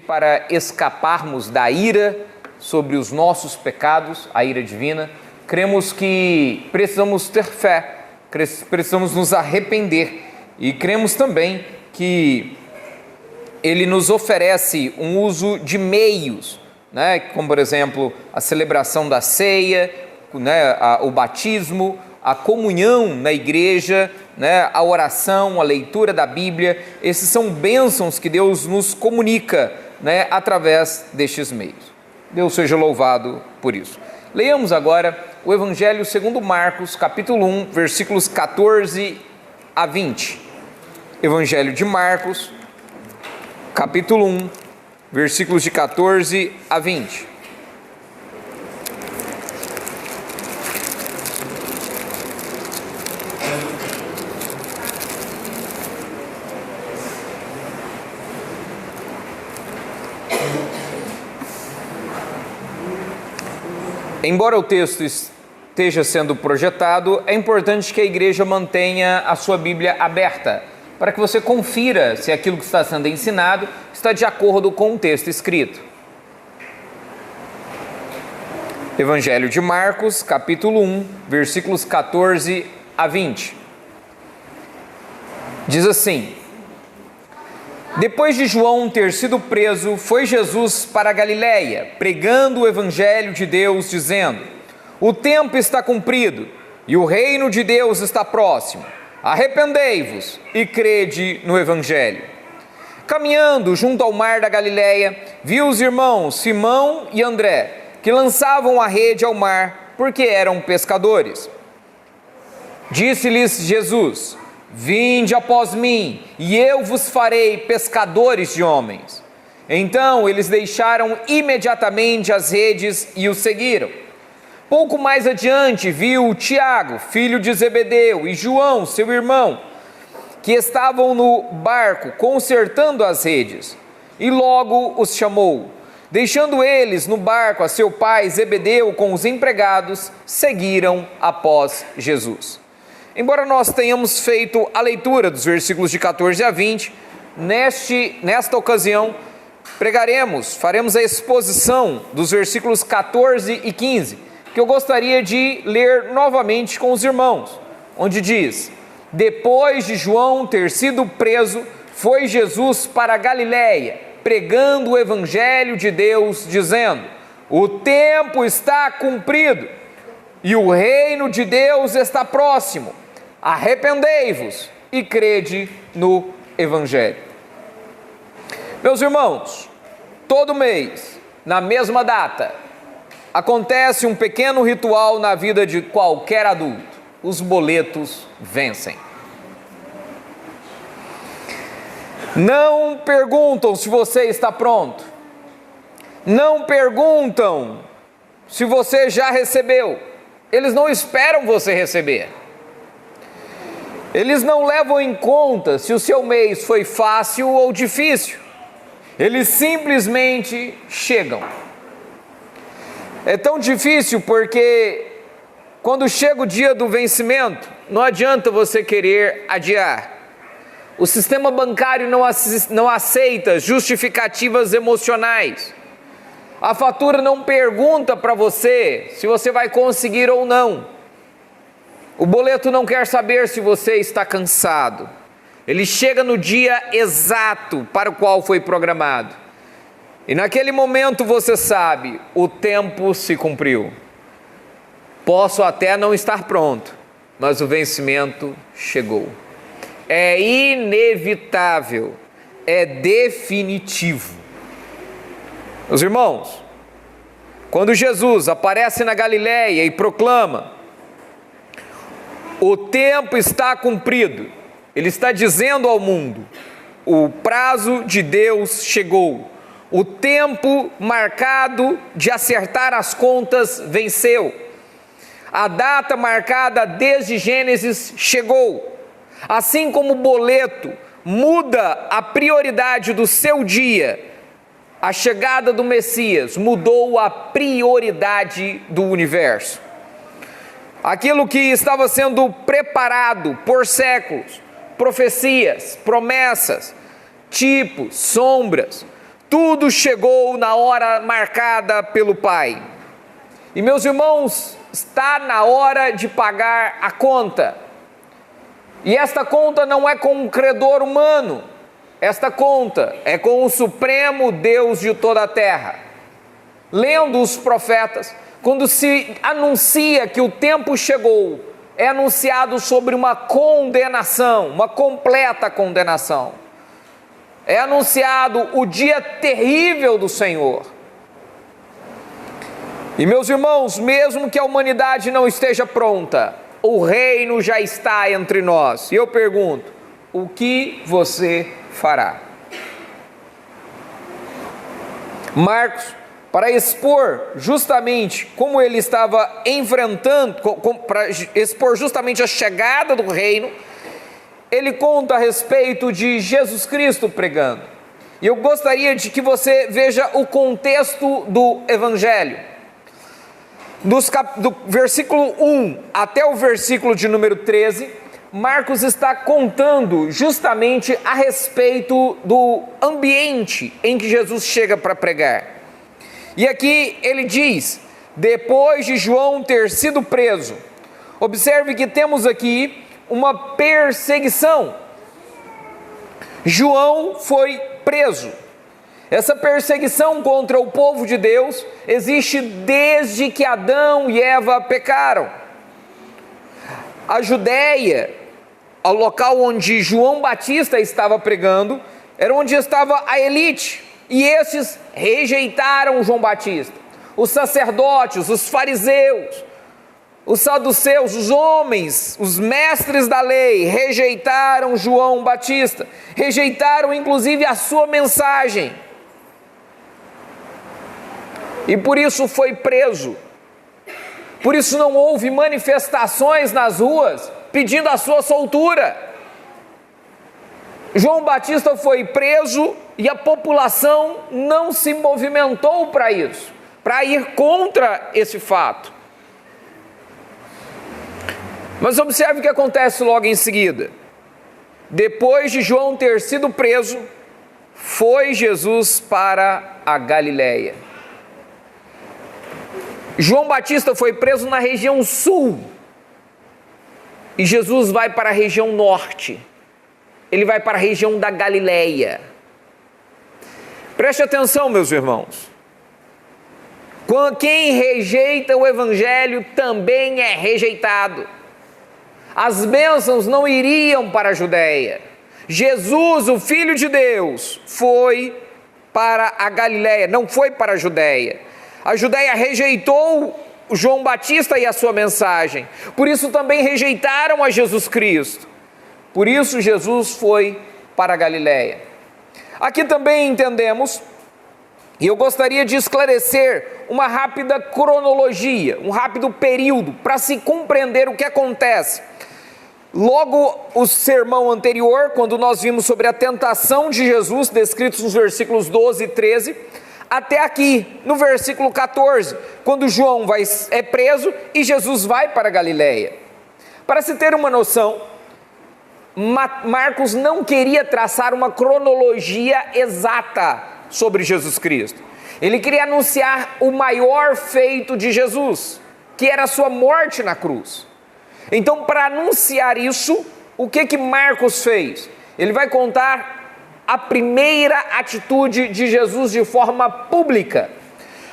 para escaparmos da ira sobre os nossos pecados, a ira divina. Cremos que precisamos ter fé, precisamos nos arrepender e cremos também que Ele nos oferece um uso de meios, né? Como por exemplo a celebração da ceia, né? O batismo, a comunhão na igreja, né? A oração, a leitura da Bíblia. Esses são bênçãos que Deus nos comunica, né? Através destes meios. Deus seja louvado por isso. Leiamos agora o Evangelho segundo Marcos, capítulo 1, versículos 14 a 20. Evangelho de Marcos, capítulo 1, versículos de 14 a 20. Embora o texto esteja sendo projetado, é importante que a igreja mantenha a sua Bíblia aberta, para que você confira se aquilo que está sendo ensinado está de acordo com o texto escrito. Evangelho de Marcos, capítulo 1, versículos 14 a 20. Diz assim: Depois de João ter sido preso, foi Jesus para a Galiléia, pregando o Evangelho de Deus, dizendo: O tempo está cumprido e o reino de Deus está próximo. Arrependei-vos e crede no Evangelho. Caminhando junto ao mar da Galiléia, viu os irmãos Simão e André, que lançavam a rede ao mar, porque eram pescadores. Disse-lhes Jesus: Vinde após mim, e eu vos farei pescadores de homens. Então eles deixaram imediatamente as redes e o seguiram. Pouco mais adiante viu Tiago, filho de Zebedeu, e João, seu irmão, que estavam no barco consertando as redes, e logo os chamou. Deixando eles no barco a seu pai Zebedeu com os empregados, seguiram após Jesus. Embora nós tenhamos feito a leitura dos versículos de 14 a 20, nesta ocasião faremos a exposição dos versículos 14 e 15, que eu gostaria de ler novamente com os irmãos, onde diz: Depois de João ter sido preso, foi Jesus para a Galiléia, pregando o Evangelho de Deus, dizendo: O tempo está cumprido e o reino de Deus está próximo. Arrependei-vos e crede no Evangelho. Meus irmãos, todo mês, na mesma data, acontece um pequeno ritual na vida de qualquer adulto: os boletos vencem. Não perguntam se você está pronto, não perguntam se você já recebeu, eles não esperam você receber. Eles não levam em conta se o seu mês foi fácil ou difícil. Eles simplesmente chegam. É tão difícil porque quando chega o dia do vencimento, não adianta você querer adiar. O sistema bancário não aceita justificativas emocionais. A fatura não pergunta para você se você vai conseguir ou não. O boleto não quer saber se você está cansado. Ele chega no dia exato para o qual foi programado. E naquele momento você sabe: o tempo se cumpriu. Posso até não estar pronto, mas o vencimento chegou. É inevitável, é definitivo. Meus irmãos, quando Jesus aparece na Galiléia e proclama: O tempo está cumprido, Ele está dizendo ao mundo: o prazo de Deus chegou. O tempo marcado de acertar as contas venceu. A data marcada desde Gênesis chegou. Assim como o boleto muda a prioridade do seu dia, a chegada do Messias mudou a prioridade do universo. Aquilo que estava sendo preparado por séculos, profecias, promessas, tipos, sombras, tudo chegou na hora marcada pelo Pai. E meus irmãos, está na hora de pagar a conta. E esta conta não é com um credor humano, esta conta é com o Supremo Deus de toda a terra. Lendo os profetas, quando se anuncia que o tempo chegou, é anunciado sobre uma condenação, uma completa condenação. É anunciado o dia terrível do Senhor. E meus irmãos, mesmo que a humanidade não esteja pronta, o reino já está entre nós. E eu pergunto, o que você fará? Marcos, para expor justamente como ele estava enfrentando, para expor justamente a chegada do reino, ele conta a respeito de Jesus Cristo pregando. E eu gostaria de que você veja o contexto do Evangelho. Do versículo 1 até o versículo de número 13, Marcos está contando justamente a respeito do ambiente em que Jesus chega para pregar. E aqui ele diz, depois de João ter sido preso, observe que temos aqui uma perseguição. João foi preso. Essa perseguição contra o povo de Deus existe desde que Adão e Eva pecaram. A Judéia, o local onde João Batista estava pregando, era onde estava a elite. E esses rejeitaram João Batista. Os sacerdotes, os fariseus, os saduceus, os homens, os mestres da lei, rejeitaram João Batista. Rejeitaram inclusive a sua mensagem. E por isso foi preso. Por isso não houve manifestações nas ruas pedindo a sua soltura. João Batista foi preso e a população não se movimentou para isso, para ir contra esse fato. Mas observe o que acontece logo em seguida. Depois de João ter sido preso, foi Jesus para a Galileia. João Batista foi preso na região sul e Jesus vai para a região norte. Ele vai para a região da Galileia. Preste atenção, meus irmãos. Quem rejeita o Evangelho também é rejeitado. As bênçãos não iriam para a Judéia. Jesus, o Filho de Deus, foi para a Galileia, não foi para a Judéia. A Judéia rejeitou João Batista e a sua mensagem. Por isso também rejeitaram a Jesus Cristo. Por isso Jesus foi para a Galileia. Aqui também entendemos, e eu gostaria de esclarecer uma rápida cronologia, um rápido período, para se compreender o que acontece. Logo o sermão anterior, quando nós vimos sobre a tentação de Jesus, descritos nos versículos 12 e 13, até aqui, no versículo 14, quando João é preso e Jesus vai para a Galileia. Para se ter uma noção, Marcos não queria traçar uma cronologia exata sobre Jesus Cristo. Ele queria anunciar o maior feito de Jesus, que era a sua morte na cruz. Então, para anunciar isso, o que Marcos fez? Ele vai contar a primeira atitude de Jesus de forma pública.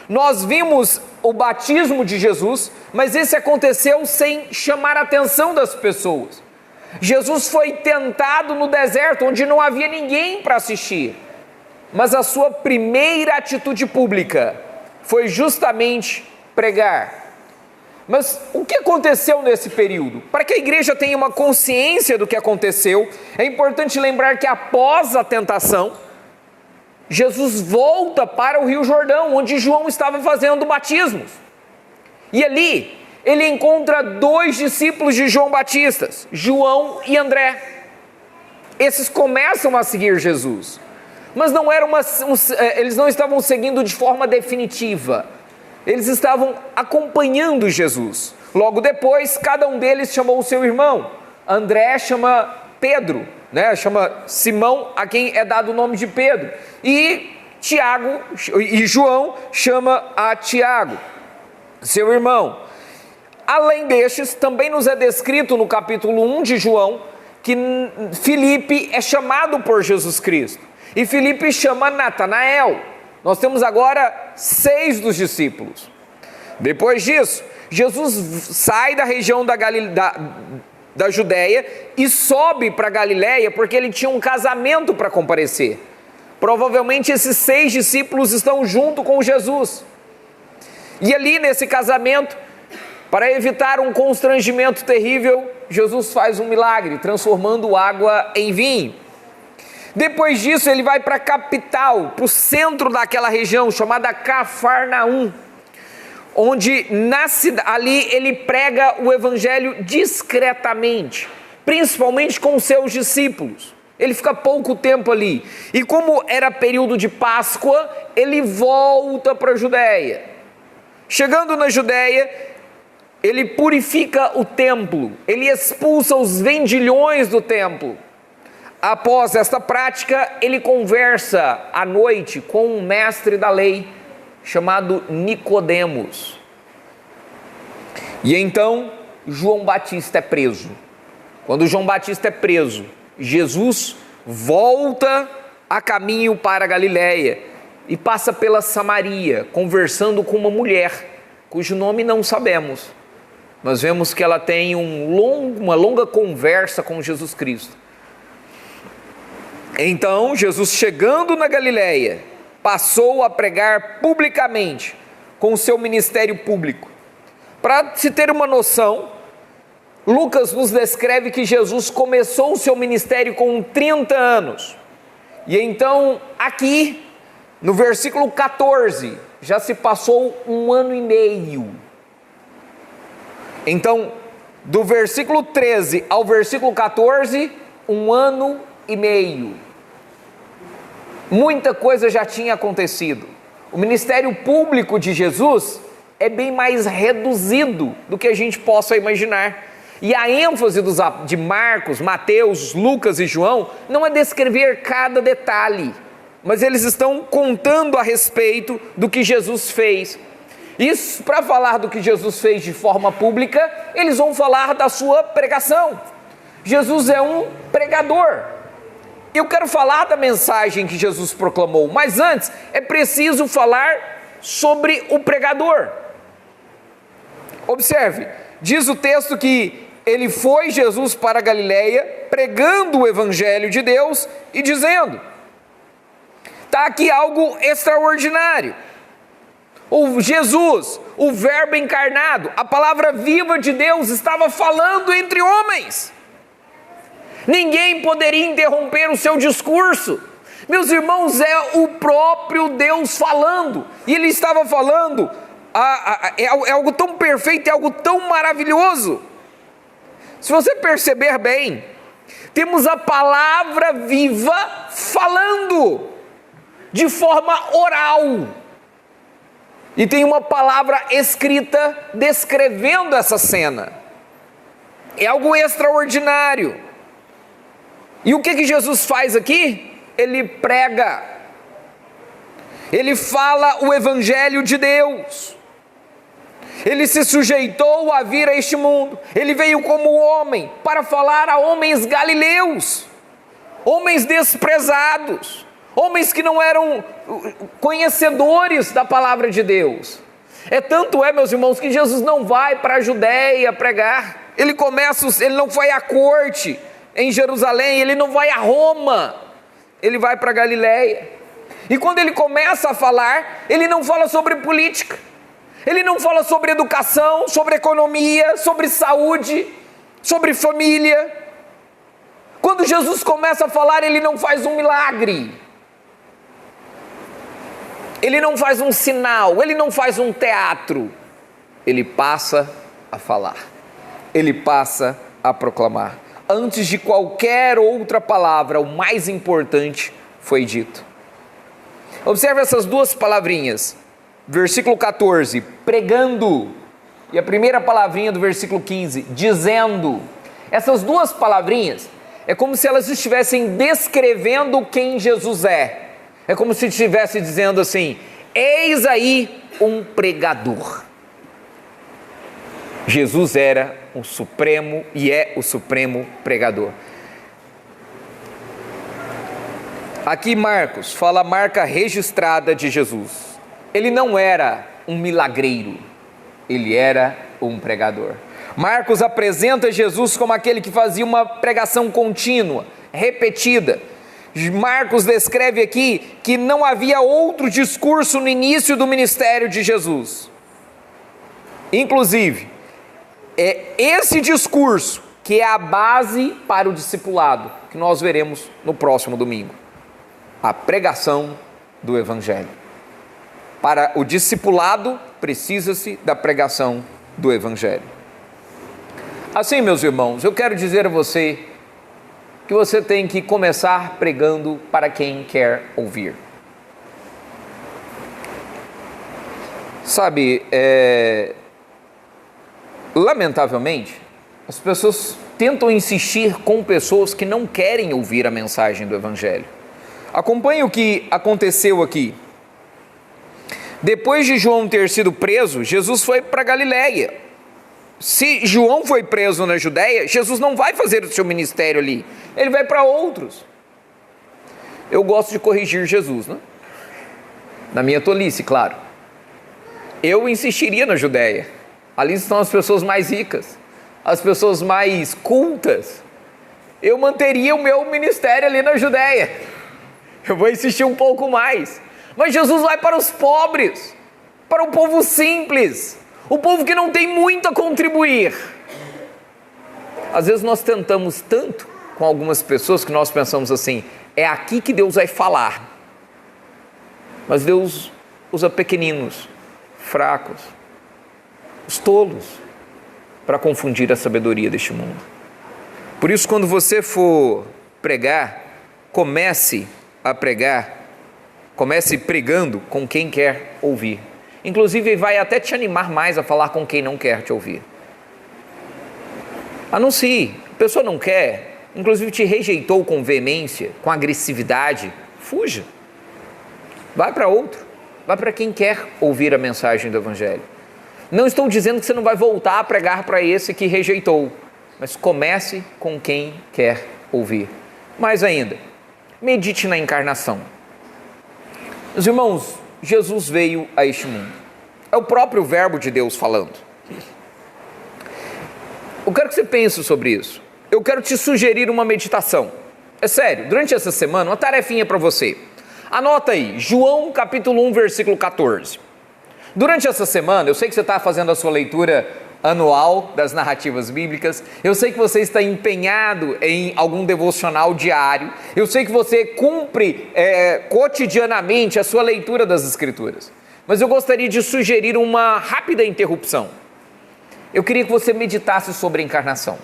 Nós vimos o batismo de Jesus, mas esse aconteceu sem chamar a atenção das pessoas. Jesus foi tentado no deserto, onde não havia ninguém para assistir. Mas a sua primeira atitude pública foi justamente pregar. Mas o que aconteceu nesse período? Para que a igreja tenha uma consciência do que aconteceu, é importante lembrar que após a tentação, Jesus volta para o Rio Jordão, onde João estava fazendo batismos. E ali ele encontra dois discípulos de João Batista, João e André. Esses começam a seguir Jesus, mas não era eles não estavam seguindo de forma definitiva. Eles estavam acompanhando Jesus. Logo depois, cada um deles chamou o seu irmão. André chama Pedro, chama Simão, a quem é dado o nome de Pedro. E Tiago e João chama a Tiago, seu irmão. Além destes, também nos é descrito no capítulo 1 de João que Filipe é chamado por Jesus Cristo. E Filipe chama Natanael. Nós temos agora 6 dos discípulos. Depois disso, Jesus sai da região da Judéia e sobe para Galiléia porque ele tinha um casamento para comparecer. Provavelmente esses 6 discípulos estão junto com Jesus. E ali nesse casamento, para evitar um constrangimento terrível, Jesus faz um milagre, transformando água em vinho. Depois disso, ele vai para a capital, para o centro daquela região, chamada Cafarnaum, onde ali ele prega o evangelho discretamente, principalmente com os seus discípulos. Ele fica pouco tempo ali. E como era período de Páscoa, ele volta para a Judéia. Chegando na Judéia, ele purifica o templo, ele expulsa os vendilhões do templo. Após esta prática, ele conversa à noite com um mestre da lei, chamado Nicodemos. E então, João Batista é preso. Quando João Batista é preso, Jesus volta a caminho para a Galiléia e passa pela Samaria, conversando com uma mulher, cujo nome não sabemos. Nós vemos que ela tem uma longa conversa com Jesus Cristo. Então, Jesus, chegando na Galiléia, passou a pregar publicamente com o seu ministério público. Para se ter uma noção, Lucas nos descreve que Jesus começou o seu ministério com 30 anos. E então, aqui, no versículo 14, já se passou 1 ano e meio. Então, do versículo 13 ao versículo 14, 1 ano e meio. Muita coisa já tinha acontecido. O ministério público de Jesus é bem mais reduzido do que a gente possa imaginar. E a ênfase de Marcos, Mateus, Lucas e João não é descrever cada detalhe, mas eles estão contando a respeito do que Jesus fez. Isso, para falar do que Jesus fez de forma pública, eles vão falar da sua pregação. Jesus é um pregador. Eu quero falar da mensagem que Jesus proclamou, mas antes é preciso falar sobre o pregador. Observe, diz o texto que ele foi, Jesus, para a Galiléia, pregando o evangelho de Deus e dizendo. Está aqui algo extraordinário. O Jesus, o verbo encarnado, a palavra viva de Deus estava falando entre homens. Ninguém poderia interromper o seu discurso. Meus irmãos, é o próprio Deus falando. E ele estava falando, é algo tão perfeito, é algo tão maravilhoso. Se você perceber bem, temos a palavra viva falando, de forma oral. E tem uma palavra escrita descrevendo essa cena. É algo extraordinário. E o que Jesus faz aqui? Ele prega. Ele fala o evangelho de Deus. Ele se sujeitou a vir a este mundo. Ele veio como homem para falar a homens galileus, homens desprezados, homens que não eram conhecedores da palavra de Deus. Tanto é, meus irmãos, que Jesus não vai para a Judéia pregar. Ele não foi à corte em Jerusalém, ele não vai a Roma, ele vai para a Galiléia. E quando ele começa a falar, ele não fala sobre política, ele não fala sobre educação, sobre economia, sobre saúde, sobre família. Quando Jesus começa a falar, ele não faz um milagre, ele não faz um sinal, ele não faz um teatro, ele passa a falar, ele passa a proclamar. Antes de qualquer outra palavra, o mais importante foi dito. Observe essas duas palavrinhas, versículo 14, pregando, e a primeira palavrinha do versículo 15, dizendo. Essas duas palavrinhas é como se elas estivessem descrevendo quem Jesus é. É como se estivesse dizendo assim: eis aí um pregador. Jesus era o supremo e é o supremo pregador. Aqui Marcos fala a marca registrada de Jesus. Ele não era um milagreiro, ele era um pregador. Marcos apresenta Jesus como aquele que fazia uma pregação contínua, repetida. Marcos descreve aqui que não havia outro discurso no início do ministério de Jesus. Inclusive, é esse discurso que é a base para o discipulado, que nós veremos no próximo domingo. A pregação do Evangelho. Para o discipulado, precisa-se da pregação do Evangelho. Assim, meus irmãos, eu quero dizer a você que você tem que começar pregando para quem quer ouvir. Sabe, lamentavelmente, as pessoas tentam insistir com pessoas que não querem ouvir a mensagem do Evangelho. Acompanhe o que aconteceu aqui. Depois de João ter sido preso, Jesus foi para Galiléia. Se João foi preso na Judéia, Jesus não vai fazer o seu ministério ali. Ele vai para outros. Eu gosto de corrigir Jesus, né? Na minha tolice, claro. Eu insistiria na Judéia. Ali estão as pessoas mais ricas, as pessoas mais cultas. Eu manteria o meu ministério ali na Judéia. Eu vou insistir um pouco mais. Mas Jesus vai para os pobres, para o povo simples, o povo que não tem muito a contribuir. Às vezes nós tentamos tanto com algumas pessoas que nós pensamos assim: é aqui que Deus vai falar. Mas Deus usa pequeninos, fracos, os tolos, para confundir a sabedoria deste mundo. Por isso, quando você for pregar, comece pregando com quem quer ouvir. Inclusive, vai até te animar mais a falar com quem não quer te ouvir. Anuncie. A pessoa não quer, inclusive te rejeitou com veemência, com agressividade, fuja. Vai para outro. Vai para quem quer ouvir a mensagem do Evangelho. Não estou dizendo que você não vai voltar a pregar para esse que rejeitou, mas comece com quem quer ouvir. Mais ainda, medite na encarnação. Meus irmãos, Jesus veio a este mundo. É o próprio verbo de Deus falando. Eu quero que você pense sobre isso. Eu quero te sugerir uma meditação. É sério, durante essa semana, uma tarefinha para você. Anota aí, João capítulo 1, versículo 14. Durante essa semana, eu sei que você está fazendo a sua leitura anual das narrativas bíblicas, eu sei que você está empenhado em algum devocional diário, eu sei que você cumpre cotidianamente a sua leitura das Escrituras, mas eu gostaria de sugerir uma rápida interrupção. Eu queria que você meditasse sobre a encarnação.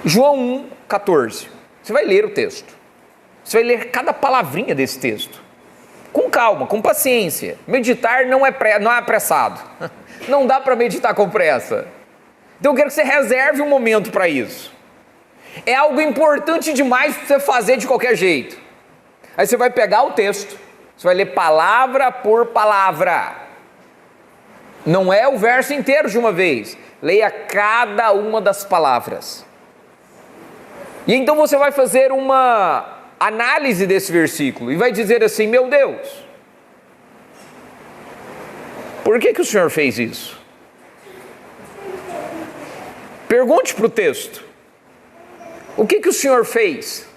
João 1, 14. Você vai ler o texto, você vai ler cada palavrinha desse texto, com calma, com paciência. Meditar não é apressado. Não dá para meditar com pressa. Então eu quero que você reserve um momento para isso. É algo importante demais para você fazer de qualquer jeito. Aí você vai pegar o texto, você vai ler palavra por palavra. Não é o verso inteiro de uma vez. Leia cada uma das palavras. E então você vai fazer uma análise desse versículo e vai dizer assim: meu Deus, por que o Senhor fez isso? Pergunte para o texto: o que o Senhor fez?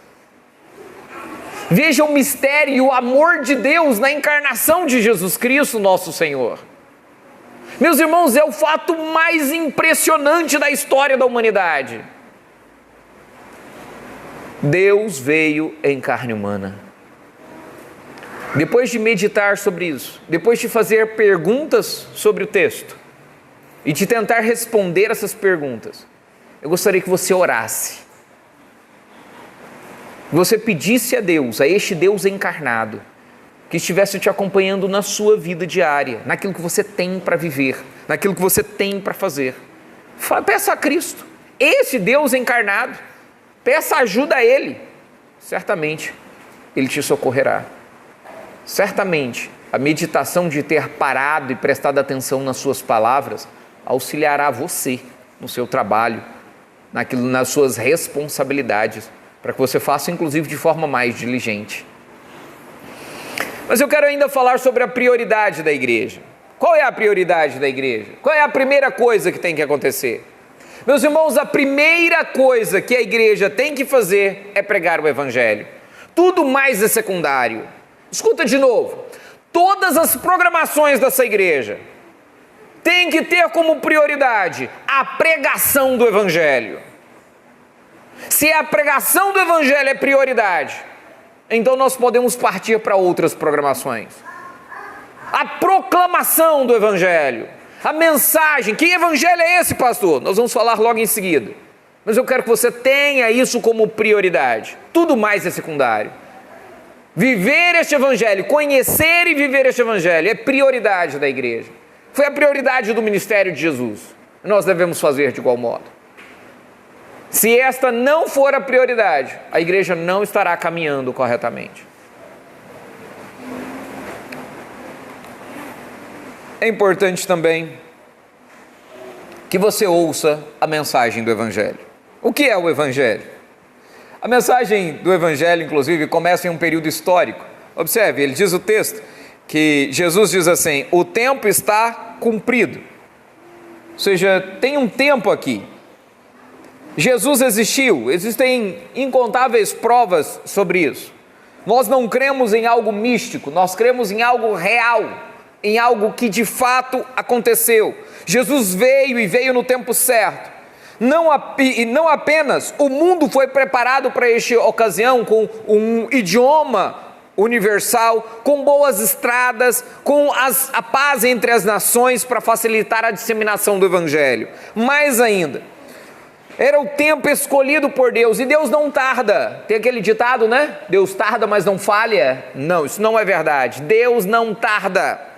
Veja o mistério e o amor de Deus na encarnação de Jesus Cristo, nosso Senhor. Meus irmãos, é o fato mais impressionante da história da humanidade. Deus veio em carne humana. Depois de meditar sobre isso, depois de fazer perguntas sobre o texto e de tentar responder essas perguntas, eu gostaria que você orasse. Você pedisse a Deus, a este Deus encarnado, que estivesse te acompanhando na sua vida diária, naquilo que você tem para viver, naquilo que você tem para fazer. Peça a Cristo, esse Deus encarnado, peça ajuda a Ele. Certamente Ele te socorrerá. Certamente, a meditação de ter parado e prestado atenção nas suas palavras auxiliará você no seu trabalho, nas suas responsabilidades, para que você faça, inclusive, de forma mais diligente. Mas eu quero ainda falar sobre a prioridade da igreja. Qual é a prioridade da igreja? Qual é a primeira coisa que tem que acontecer? Meus irmãos, a primeira coisa que a igreja tem que fazer é pregar o evangelho. Tudo mais é secundário. Escuta de novo. Todas as programações dessa igreja têm que ter como prioridade a pregação do evangelho. Se a pregação do evangelho é prioridade, então nós podemos partir para outras programações. A proclamação do evangelho, a mensagem. Que evangelho é esse, pastor? Nós vamos falar logo em seguida. Mas eu quero que você tenha isso como prioridade. Tudo mais é secundário. Viver este evangelho, conhecer e viver este evangelho é prioridade da igreja. Foi a prioridade do ministério de Jesus. Nós devemos fazer de igual modo. Se esta não for a prioridade, a igreja não estará caminhando corretamente. É importante também que você ouça a mensagem do evangelho. O que é o evangelho? A mensagem do evangelho, inclusive, começa em um período histórico. Observe, ele diz o texto, que Jesus diz assim: o tempo está cumprido. Ou seja, tem um tempo aqui. Jesus existiu, existem incontáveis provas sobre isso. Nós não cremos em algo místico, nós cremos em algo real, em algo que de fato aconteceu. Jesus veio e veio no tempo certo. Não apenas o mundo foi preparado para esta ocasião com um idioma universal, com boas estradas, com a paz entre as nações para facilitar a disseminação do evangelho. Mais ainda, era o tempo escolhido por Deus, e Deus não tarda. Tem aquele ditado, né? Deus tarda, mas não falha. Não, isso não é verdade. Deus não tarda.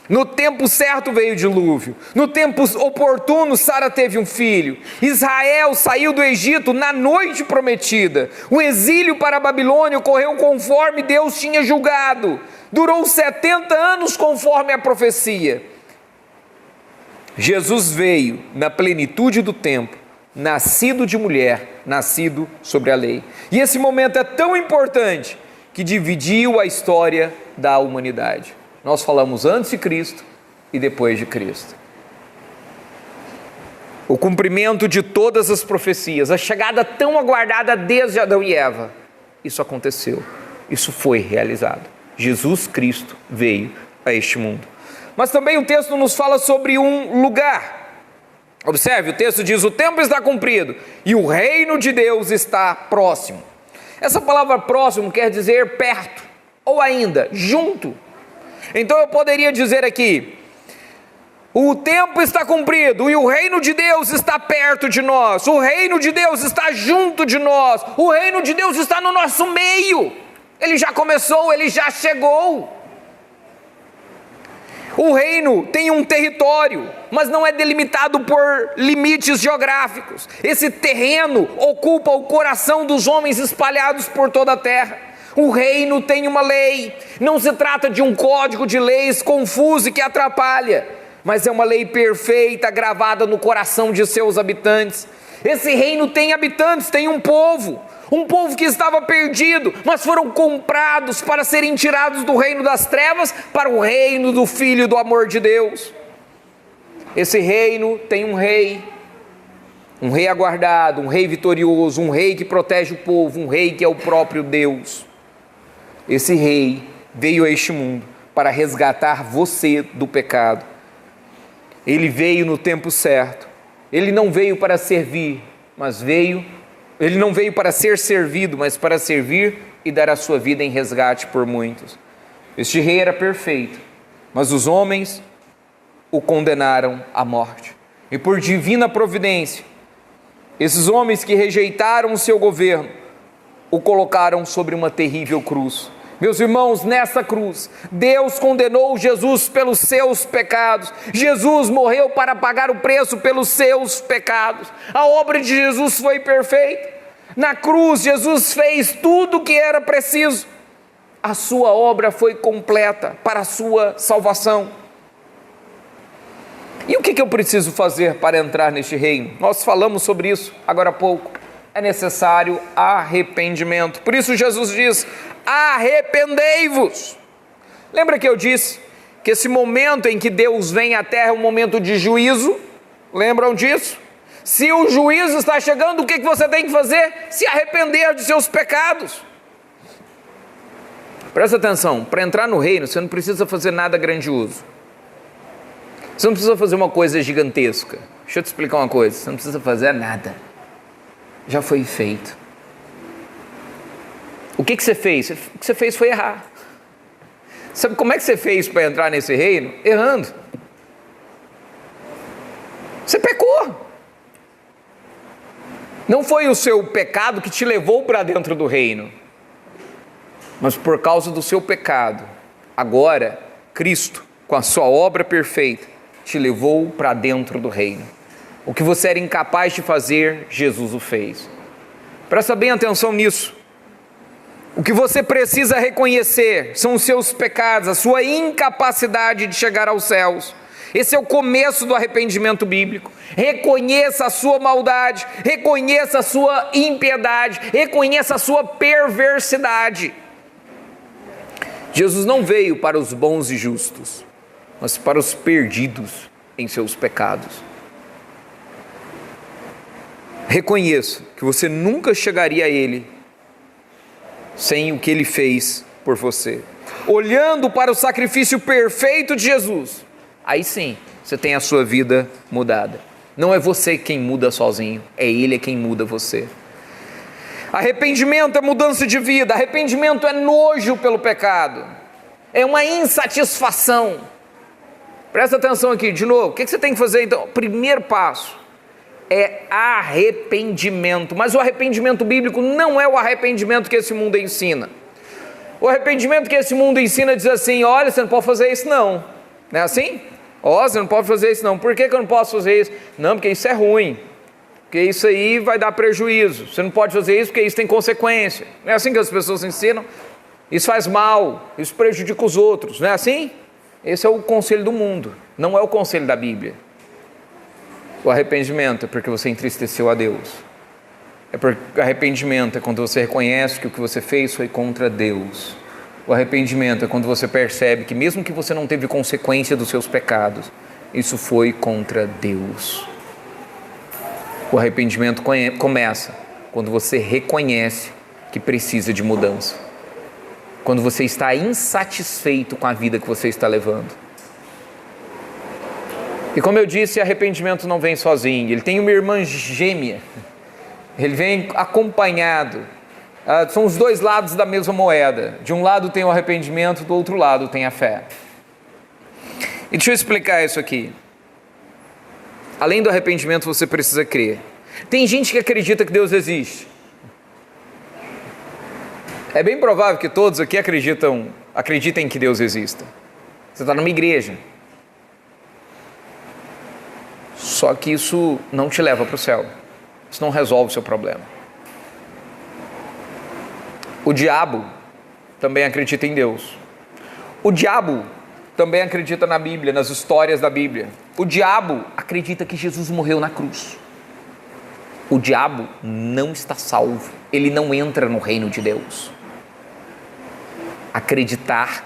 No tempo certo veio o dilúvio. No tempo oportuno, Sara teve um filho. Israel saiu do Egito na noite prometida. O exílio para a Babilônia ocorreu conforme Deus tinha julgado. Durou 70 anos conforme a profecia. Jesus veio na plenitude do tempo, nascido de mulher, nascido sobre a lei. E esse momento é tão importante que dividiu a história da humanidade. Nós falamos antes de Cristo e depois de Cristo. O cumprimento de todas as profecias, a chegada tão aguardada desde Adão e Eva, isso aconteceu, isso foi realizado. Jesus Cristo veio a este mundo. Mas também o texto nos fala sobre um lugar. Observe, o texto diz: o tempo está cumprido e o reino de Deus está próximo. Essa palavra próximo quer dizer perto, ou ainda, junto. Então eu poderia dizer aqui: o tempo está cumprido e o reino de Deus está perto de nós, o reino de Deus está junto de nós, o reino de Deus está no nosso meio, ele já começou, ele já chegou. O reino tem um território, mas não é delimitado por limites geográficos. Esse terreno ocupa o coração dos homens espalhados por toda a terra. O reino tem uma lei, não se trata de um código de leis confuso e que atrapalha, mas é uma lei perfeita, gravada no coração de seus habitantes. Esse reino tem habitantes, tem um povo que estava perdido, mas foram comprados para serem tirados do reino das trevas para o reino do Filho do amor de Deus. Esse reino tem um rei aguardado, um rei vitorioso, um rei que protege o povo, um rei que é o próprio Deus. Esse rei veio a este mundo para resgatar você do pecado. Ele veio no tempo certo. Ele não veio para servir, ele não veio para ser servido, mas para servir e dar a sua vida em resgate por muitos. Este rei era perfeito, mas os homens o condenaram à morte. E por divina providência, esses homens que rejeitaram o seu governo, o colocaram sobre uma terrível cruz. Meus irmãos, nessa cruz, Deus condenou Jesus pelos seus pecados. Jesus morreu para pagar o preço pelos seus pecados. A obra de Jesus foi perfeita. Na cruz, Jesus fez tudo o que era preciso. A sua obra foi completa para a sua salvação. E o que eu preciso fazer para entrar neste reino? Nós falamos sobre isso agora há pouco. É necessário arrependimento. Por isso Jesus diz: arrependei-vos. Lembra que eu disse que esse momento em que Deus vem à terra é um momento de juízo? Lembram disso? Se o juízo está chegando, o que você tem que fazer? Se arrepender de seus pecados. Presta atenção, para entrar no reino você não precisa fazer nada grandioso. Você não precisa fazer uma coisa gigantesca. Deixa eu te explicar uma coisa, você não precisa fazer nada. Já foi feito. O que você fez? O que você fez foi errar. Sabe como é que você fez para entrar nesse reino? Errando. Você pecou. Não foi o seu pecado que te levou para dentro do reino, mas por causa do seu pecado, agora Cristo, com a sua obra perfeita, te levou para dentro do reino. O que você era incapaz de fazer, Jesus o fez. Presta bem atenção nisso. O que você precisa reconhecer são os seus pecados, a sua incapacidade de chegar aos céus. Esse é o começo do arrependimento bíblico. Reconheça a sua maldade, reconheça a sua impiedade, reconheça a sua perversidade. Jesus não veio para os bons e justos, mas para os perdidos em seus pecados. Reconheça que você nunca chegaria a Ele sem o que Ele fez por você. Olhando para o sacrifício perfeito de Jesus, aí sim, você tem a sua vida mudada. Não é você quem muda sozinho, é Ele quem muda você. Arrependimento é mudança de vida, arrependimento é nojo pelo pecado, é uma insatisfação. Presta atenção aqui, de novo, o que você tem que fazer então? Primeiro passo é arrependimento, mas o arrependimento bíblico não é o arrependimento que esse mundo ensina. O arrependimento que esse mundo ensina diz assim: olha, você não pode fazer isso não. Não é assim? Você não pode fazer isso não. Por que eu não posso fazer isso? Não, porque isso é ruim. Porque isso aí vai dar prejuízo. Você não pode fazer isso porque isso tem consequência. Não é assim que as pessoas ensinam? Isso faz mal, isso prejudica os outros. Não é assim? Esse é o conselho do mundo, não é o conselho da Bíblia. O arrependimento é porque você entristeceu a Deus. O arrependimento é quando você reconhece que o que você fez foi contra Deus. O arrependimento é quando você percebe que mesmo que você não teve consequência dos seus pecados, isso foi contra Deus. O arrependimento começa quando você reconhece que precisa de mudança. Quando você está insatisfeito com a vida que você está levando. E como eu disse, arrependimento não vem sozinho, ele tem uma irmã gêmea, ele vem acompanhado, são os dois lados da mesma moeda, de um lado tem o arrependimento, do outro lado tem a fé. E deixa eu explicar isso aqui. Além do arrependimento você precisa crer. Tem gente que acredita que Deus existe. É bem provável que todos aqui acreditem que Deus exista. Você está numa igreja. Só que isso não te leva para o céu. Isso não resolve o seu problema. O diabo também acredita em Deus. O diabo também acredita na Bíblia, nas histórias da Bíblia. O diabo acredita que Jesus morreu na cruz. O diabo não está salvo. Ele não entra no reino de Deus. Acreditar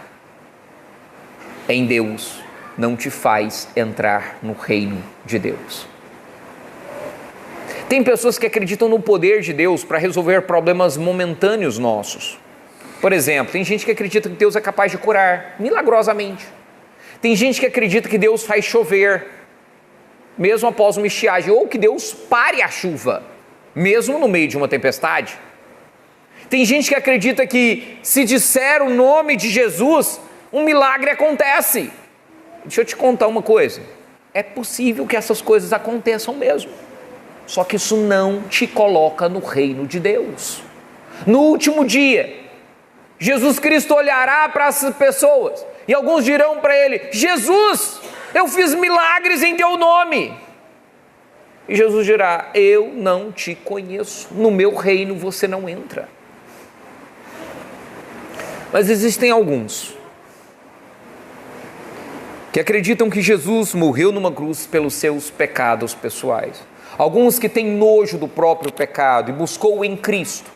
em Deus não te faz entrar no reino de Deus. Tem pessoas que acreditam no poder de Deus para resolver problemas momentâneos nossos. Por exemplo, tem gente que acredita que Deus é capaz de curar milagrosamente. Tem gente que acredita que Deus faz chover, mesmo após uma estiagem, ou que Deus pare a chuva, mesmo no meio de uma tempestade. Tem gente que acredita que se disser o nome de Jesus, um milagre acontece. Deixa eu te contar uma coisa. É possível que essas coisas aconteçam mesmo. Só que isso não te coloca no reino de Deus. No último dia, Jesus Cristo olhará para essas pessoas e alguns dirão para ele: Jesus, eu fiz milagres em teu nome. E Jesus dirá: eu não te conheço, no meu reino você não entra. Mas existem alguns que acreditam que Jesus morreu numa cruz pelos seus pecados pessoais. Alguns que têm nojo do próprio pecado e buscou em Cristo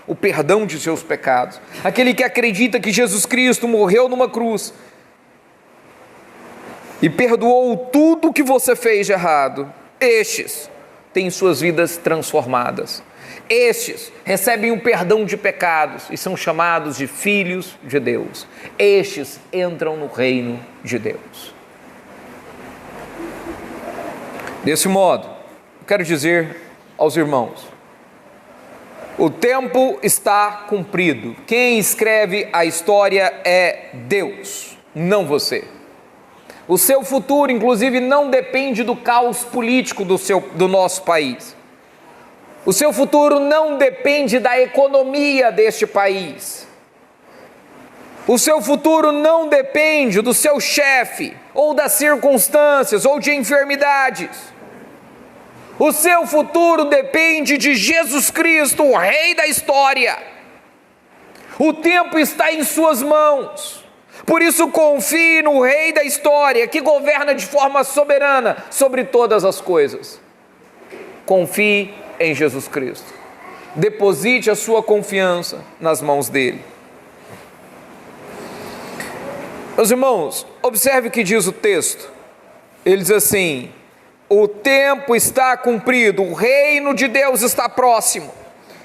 o perdão de seus pecados. Aquele que acredita que Jesus Cristo morreu numa cruz e perdoou tudo que você fez de errado, estes têm suas vidas transformadas. Estes recebem o perdão de pecados e são chamados de filhos de Deus. Estes entram no reino de Deus. Desse modo, eu quero dizer aos irmãos: o tempo está cumprido. Quem escreve a história é Deus, não você. O seu futuro, inclusive, não depende do caos político do nosso país. O seu futuro não depende da economia deste país. O seu futuro não depende do seu chefe, ou das circunstâncias, ou de enfermidades. O seu futuro depende de Jesus Cristo, o Rei da história. O tempo está em suas mãos. Por isso confie no Rei da história, que governa de forma soberana sobre todas as coisas. Confie em Jesus Cristo. Deposite a sua confiança nas mãos dele. Meus irmãos, observe o que diz o texto. Ele diz assim: o tempo está cumprido, o reino de Deus está próximo,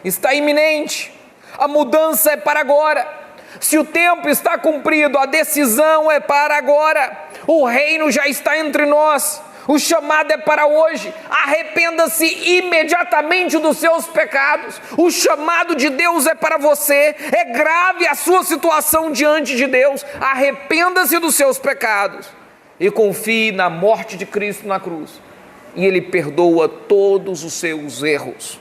está iminente, a mudança é para agora. Se o tempo está cumprido, a decisão é para agora, o reino já está entre nós, o chamado é para hoje. Arrependa-se imediatamente dos seus pecados. O chamado de Deus é para você. É grave a sua situação diante de Deus. Arrependa-se dos seus pecados e confie na morte de Cristo na cruz, e Ele perdoa todos os seus erros.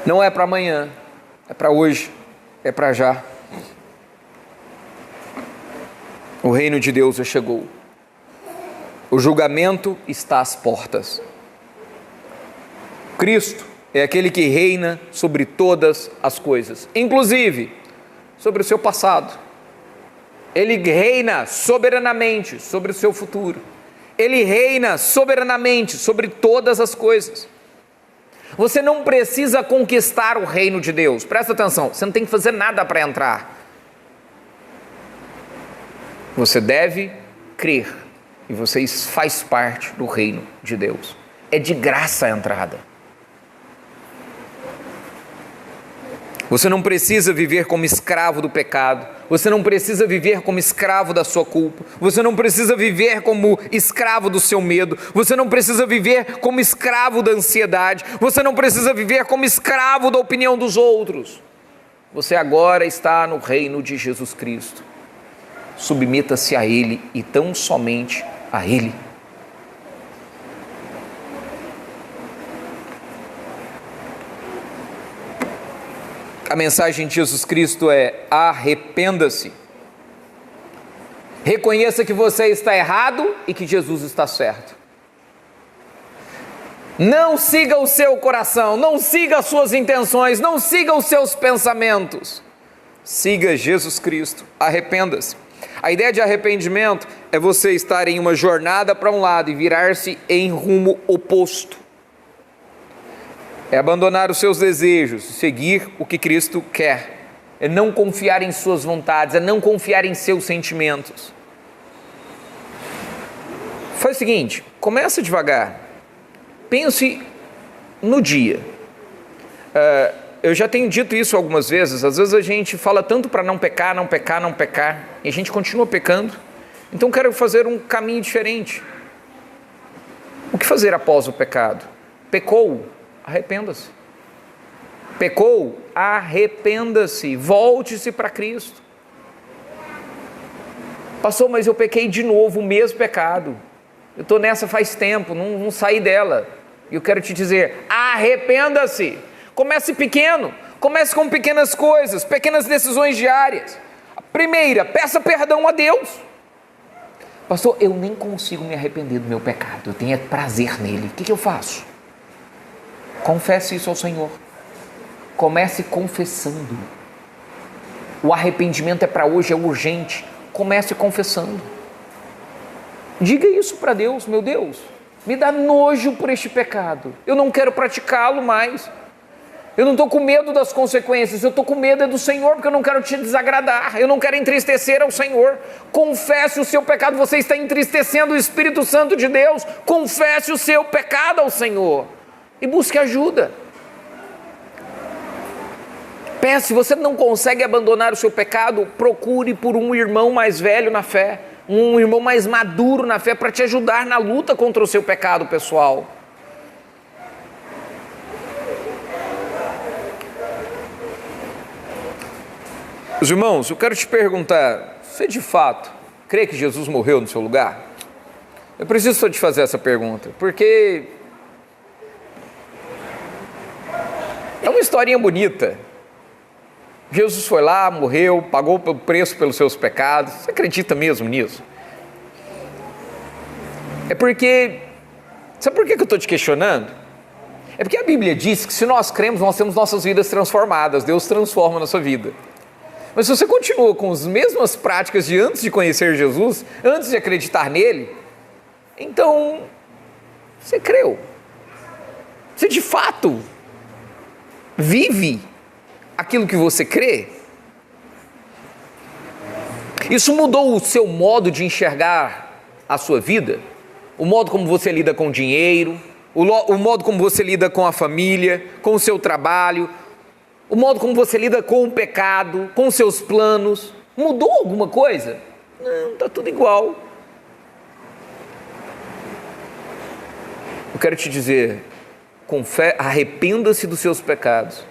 Não é para amanhã, é para hoje, é para já. O reino de Deus já chegou. O julgamento está às portas. Cristo é aquele que reina sobre todas as coisas, inclusive sobre o seu passado. Ele reina soberanamente sobre o seu futuro. Ele reina soberanamente sobre todas as coisas. Você não precisa conquistar o reino de Deus. Presta atenção, você não tem que fazer nada para entrar. Você deve crer e você faz parte do reino de Deus. É de graça a entrada. Você não precisa viver como escravo do pecado. Você não precisa viver como escravo da sua culpa. Você não precisa viver como escravo do seu medo. Você não precisa viver como escravo da ansiedade. Você não precisa viver como escravo da opinião dos outros. Você agora está no reino de Jesus Cristo. Submeta-se a Ele e tão somente a Ele. A mensagem de Jesus Cristo é: arrependa-se. Reconheça que você está errado e que Jesus está certo. Não siga o seu coração, não siga as suas intenções, não siga os seus pensamentos. Siga Jesus Cristo. Arrependa-se. A ideia de arrependimento é você estar em uma jornada para um lado e virar-se em rumo oposto. É abandonar os seus desejos, seguir o que Cristo quer. É não confiar em suas vontades, é não confiar em seus sentimentos. Faz o seguinte, começa devagar. Pense no dia. Eu já tenho dito isso algumas vezes. Às vezes a gente fala tanto para não pecar, não pecar, não pecar, e a gente continua pecando. Então quero fazer um caminho diferente. O que fazer após o pecado? Pecou? Arrependa-se. Pecou? Arrependa-se. Volte-se para Cristo. Pastor, mas eu pequei de novo, o mesmo pecado. Eu estou nessa faz tempo, não saí dela. E eu quero te dizer, arrependa-se. Comece pequeno. Comece com pequenas coisas, pequenas decisões diárias. A primeira, peça perdão a Deus. Pastor, eu nem consigo me arrepender do meu pecado, eu tenho prazer nele. O que eu faço? Confesse isso ao Senhor. Comece confessando. O arrependimento é para hoje, é urgente. Comece confessando. Diga isso para Deus: meu Deus, me dá nojo por este pecado. Eu não quero praticá-lo mais. Eu não estou com medo das consequências, eu estou com medo do Senhor, porque eu não quero te desagradar, eu não quero entristecer ao Senhor. Confesse o seu pecado, você está entristecendo o Espírito Santo de Deus. Confesse o seu pecado ao Senhor e busque ajuda. Peça, se você não consegue abandonar o seu pecado, procure por um irmão mais velho na fé, um irmão mais maduro na fé, para te ajudar na luta contra o seu pecado pessoal. Os irmãos, eu quero te perguntar, você de fato crê que Jesus morreu no seu lugar? Eu preciso só te fazer essa pergunta, porque é uma historinha bonita. Jesus foi lá, morreu, pagou o preço pelos seus pecados. Você acredita mesmo nisso? É porque, sabe por que eu estou te questionando? É porque a Bíblia diz que se nós cremos, nós temos nossas vidas transformadas, Deus transforma a nossa vida. Mas se você continua com as mesmas práticas de antes de conhecer Jesus, antes de acreditar nele, então você creu. Você de fato vive aquilo que você crê? Isso mudou o seu modo de enxergar a sua vida? O modo como você lida com o dinheiro, o modo como você lida com a família, com o seu trabalho, o modo como você lida com o pecado, com os seus planos? Mudou alguma coisa? Não, está tudo igual. Eu quero te dizer, arrependa-se dos seus pecados,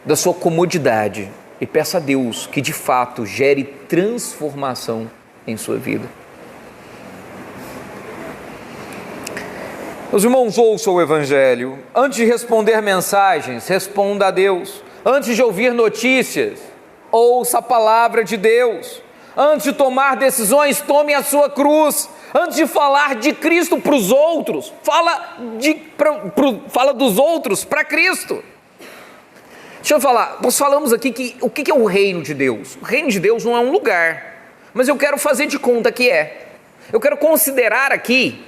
da sua comodidade, e peça a Deus que de fato gere transformação em sua vida. Os irmãos, ouçam o Evangelho. Antes de responder mensagens, responda a Deus. Antes de ouvir notícias, ouça a palavra de Deus. Antes de tomar decisões, tome a sua cruz. Antes de falar de Cristo para os outros, fala dos outros para Cristo. Deixa eu falar, nós falamos aqui que o que é o reino de Deus? O reino de Deus não é um lugar, mas eu quero fazer de conta que é. Eu quero considerar aqui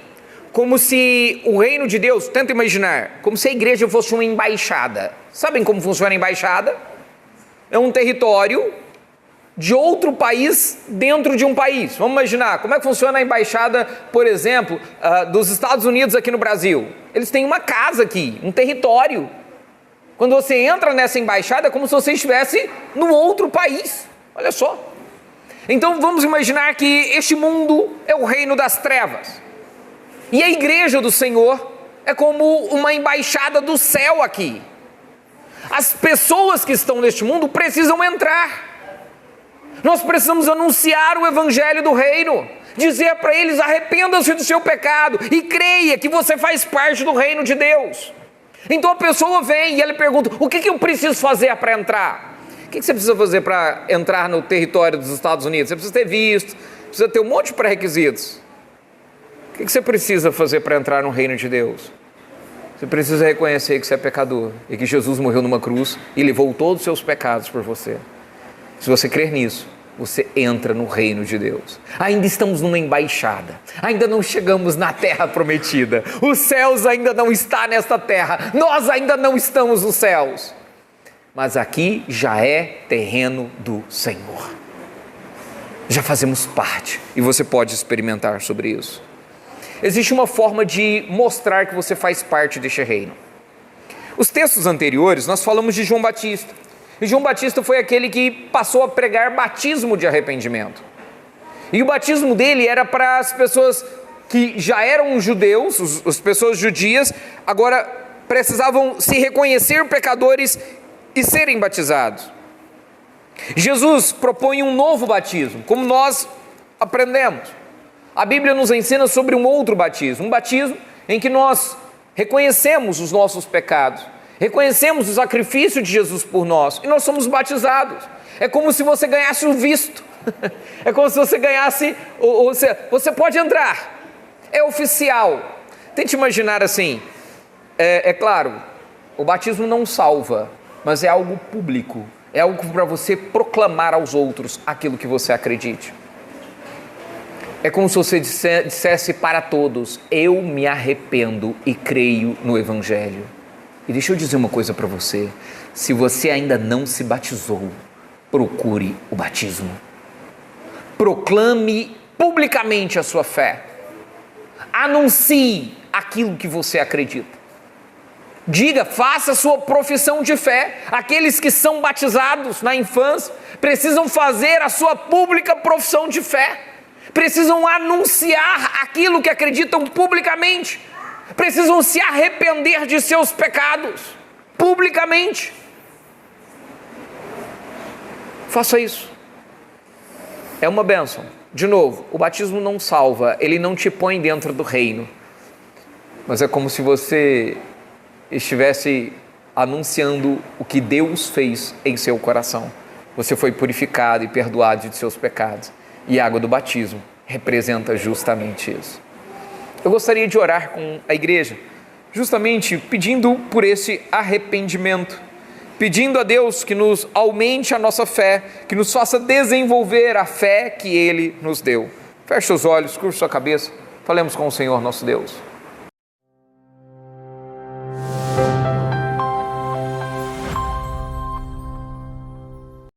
como se o reino de Deus, tenta imaginar, como se a igreja fosse uma embaixada. Sabem como funciona a embaixada? É um território de outro país dentro de um país. Vamos imaginar, como é que funciona a embaixada, por exemplo, dos Estados Unidos aqui no Brasil? Eles têm uma casa aqui, um território. Quando você entra nessa embaixada, é como se você estivesse num outro país. Olha só. Então vamos imaginar que este mundo é o reino das trevas. E a igreja do Senhor é como uma embaixada do céu aqui. As pessoas que estão neste mundo precisam entrar. Nós precisamos anunciar o evangelho do reino. Dizer para eles: arrependa-se do seu pecado e creia que você faz parte do reino de Deus. Então a pessoa vem e ela pergunta: o que eu preciso fazer para entrar? O que você precisa fazer para entrar no território dos Estados Unidos? Você precisa ter visto, precisa ter um monte de pré-requisitos. O que você precisa fazer para entrar no reino de Deus? Você precisa reconhecer que você é pecador e que Jesus morreu numa cruz e levou todos os seus pecados por você. Se você crer nisso, você entra no reino de Deus. Ainda estamos numa embaixada, ainda não chegamos na terra prometida, os céus ainda não estão nesta terra, nós ainda não estamos nos céus, mas aqui já é terreno do Senhor, já fazemos parte e você pode experimentar sobre isso. Existe uma forma de mostrar que você faz parte deste reino. Os textos anteriores nós falamos de João Batista. E João Batista foi aquele que passou a pregar batismo de arrependimento. E o batismo dele era para as pessoas que já eram judeus, as pessoas judias, agora precisavam se reconhecer pecadores e serem batizados. Jesus propõe um novo batismo, como nós aprendemos. A Bíblia nos ensina sobre um outro batismo, um batismo em que nós reconhecemos os nossos pecados, reconhecemos o sacrifício de Jesus por nós e nós somos batizados. É como se você ganhasse o visto É como se você ganhasse, você pode entrar, é oficial. Tente imaginar assim, é claro, o batismo não salva, mas é algo público, é algo para você proclamar aos outros aquilo que você acredite. É como se você dissesse para todos: eu me arrependo e creio no Evangelho. E deixa eu dizer uma coisa para você: se você ainda não se batizou, procure o batismo. Proclame publicamente a sua fé. Anuncie aquilo que você acredita. Diga, faça a sua profissão de fé. Aqueles que são batizados na infância precisam fazer a sua pública profissão de fé. Precisam anunciar aquilo que acreditam publicamente. Precisam se arrepender de seus pecados publicamente. Faça isso. É uma bênção. De novo, o batismo não salva, ele não te põe dentro do reino. Mas é como se você estivesse anunciando o que Deus fez em seu coração. Você foi purificado e perdoado de seus pecados. E a água do batismo representa justamente isso. Eu gostaria de orar com a igreja, justamente pedindo por esse arrependimento, pedindo a Deus que nos aumente a nossa fé, que nos faça desenvolver a fé que Ele nos deu. Feche os olhos, curva sua cabeça, falemos com o Senhor nosso Deus.